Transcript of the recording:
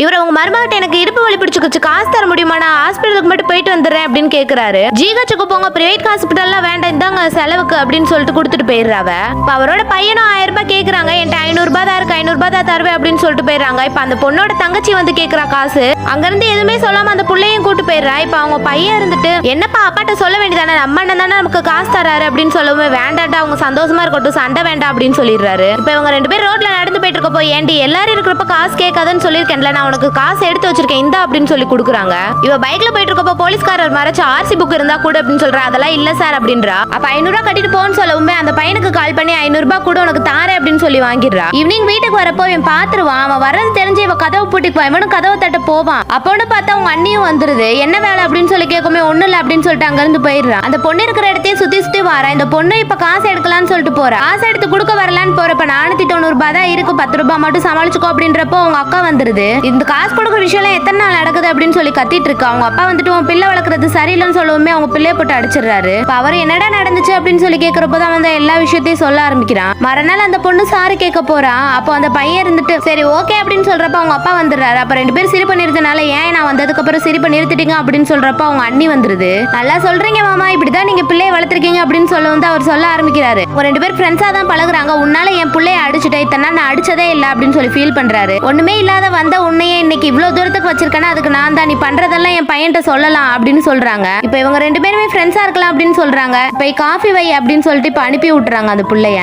இவர் அவங்க மருமகிட்ட எனக்கு இடுப்பு வலி பிடிச்சுக்குச்சு, காசு தர முடியுமா, நான் ஹாஸ்பிட்டலுக்கு மட்டும் போயிட்டு வந்துடுறேன் அப்படின்னு கேக்குறாரு. ஜிஹெச்சுக்கு போங்க, பிரைவேட் ஹாஸ்பிட்டல்லாம் வேண்டாம், இந்தாங்க செலவுக்கு அப்படின்னு சொல்லிட்டு கொடுத்துட்டு போயிடுறாவ. இப்ப அவரோட பையனும் 1000 ரூபாய் கேக்குறாங்க. என்கிட்ட 500 ரூபாய் தான் இருக்கு, 500 ரூபாய் தான் தருவேன் அப்படின்னு சொல்லிட்டு போயிடுறாங்க. இப்ப அந்த பொண்ணோட தங்கச்சி வந்து கேக்குறா காசு. அங்க இருந்து எதுவுமே சொல்லாம அந்த புள்ளையும் கூட்டு போயிடுறா. இப்ப அவங்க பையன் இருந்துட்டு என்னப்பா அப்பாட்ட சொல்ல வேண்டியதானே, நம்ம அண்ணன் தானே நமக்கு காசு தராரு அப்படின்னு சொல்லவே வேண்டாட்டா, அவங்க சந்தோஷமா இருக்கட்டும், சண்டை வேண்டாம் அப்படின்னு சொல்லிடுறாரு. இப்ப இவங்க 2 பேரும் ரோட்ல நடந்து போயிட்டு இருக்கப்போ, ஏண்டி எல்லாரும் இருக்கிறப்ப காசு கேட்காதுன்னு சொல்லியிருக்கேன்ல, நான் உனக்கு காசு எடுத்து வச்சிருக்கேன் இந்தா அப்படின்னு சொல்லி கொடுக்குறாங்க. இவ பைக்ல போயிட்டு இருக்கப்போ போலீஸ்காரர் மறைச்சு ஆர்சி புக் இருந்தா கூட அப்படின்னு சொல்றா. அதெல்லாம் இல்ல சார் அப்படின்றா. அப்ப 500 ரூபாய் கட்டிட்டு போன்னு சொல்லவுமே அந்த பையனுக்கு கால் பண்ணி 500 ரூபாய் கூட உனக்கு தாரேன் அப்படின்னு சொல்லி வாங்கிடுறா. ஈவினிங் வீட்டுக்கு வரப்போ இவன் பாத்துருவான். அவன் வர்றது தெரிஞ்சு இவ கதவை பூட்டிக்குவான். இவனும் கதவை தட்ட போவான். அப்போன்னு பார்த்தா அவங்க அண்ணியும் வந்துருது. என்ன வேலை அப்படின்னு சொல்லி கேட்குமே ஒண்ணு இல்ல அப்படின்னு சொல்லிட்டு அங்க இருந்து போயிடுறான். அந்த பொண்ணு இருக்கிற இடத்தையும் சுத்தி சுத்தி வாரா. இந்த பொண்ணு இப்ப காசு எடுக்கலாம்னு சொல்லிட்டு போறா. காசு எடுத்து கொடுக்க வரலான்னு போறப்ப 490 ரூபாய் தான் இருக்கு, 10 ரூபாய் மட்டும் சமாளிச்சுக்கோ அப்படின்றப்போ அவங்க அக்கா வந்துருது. இந்த காசு கொடுக்குற விஷயம் எத்தனை நாள் நடக்குது அப்படின்னு சொல்லி கத்திட்டு இருக்கா. அவங்க அப்பா வந்துட்டு உன் பிள்ளை வளர்க்கறது சரியில்லைன்னு சொல்லவுமே அவங்க பிள்ளைய போட்டு அடிச்சிடறாரு. அவர் என்னடா நடந்துச்சு அப்படின்னு சொல்லி கேட்கறப்பதான் வந்து எல்லா விஷயத்தையும் சொல்ல ஆரம்பிக்கிறான். மறுநாள் அந்த பொண்ணு சாரி கேட்க போறான். அப்போ அந்த பையன் இருந்துட்டு சரி ஓகே அப்படின்னு சொல்றப்ப அவங்க அப்பா வந்துடுறாரு. அப்ப 2 பேரும் சிரிப்பு நிறுத்தினால ஏன் நான் வந்ததுக்கு அப்புறம் சிரிப்பு நிறுத்திட்டீங்க அப்படின்னு சொல்றப்ப அவங்க அண்ணி வந்துருது. நல்லா சொல்றீங்க மாமா, இப்படிதான் நீங்க பிள்ளைய வளர்த்திருக்கீங்க அப்படின்னு சொல்ல வந்து அவர் சொல்ல ஆரம்பிக்கிறாரு. 2 பேர் ஃப்ரெண்ட்ஸா தான் பழகுறாங்க. உன்னால என் பிள்ளைய அடிச்சுட்டேன், இத்தனை நான் அடிச்சதே இல்லை அப்படின்னு சொல்லி ஃபீல் பண்றாரு. ஒண்ணுமே இல்லாத வந்த உன்னையே இன்னைக்கு இவ்வளவு தூரத்துக்கு வச்சிருக்கேன்னா அதுக்கு நான் தான், நீ பண்றதெல்லாம் என் பையன்கிட்ட சொல்லலாம் அப்படின்னு சொல்றாங்க. இப்ப இவங்க 2 பேருமே ஃப்ரெண்ட்ஸா இருக்கலாம் அப்படின்னு சொல்றாங்க. இப்ப காஃபி வை அப்படின்னு சொல்லிட்டு இப்ப அனுப்பி விட்டுறாங்க அந்த புள்ளைய.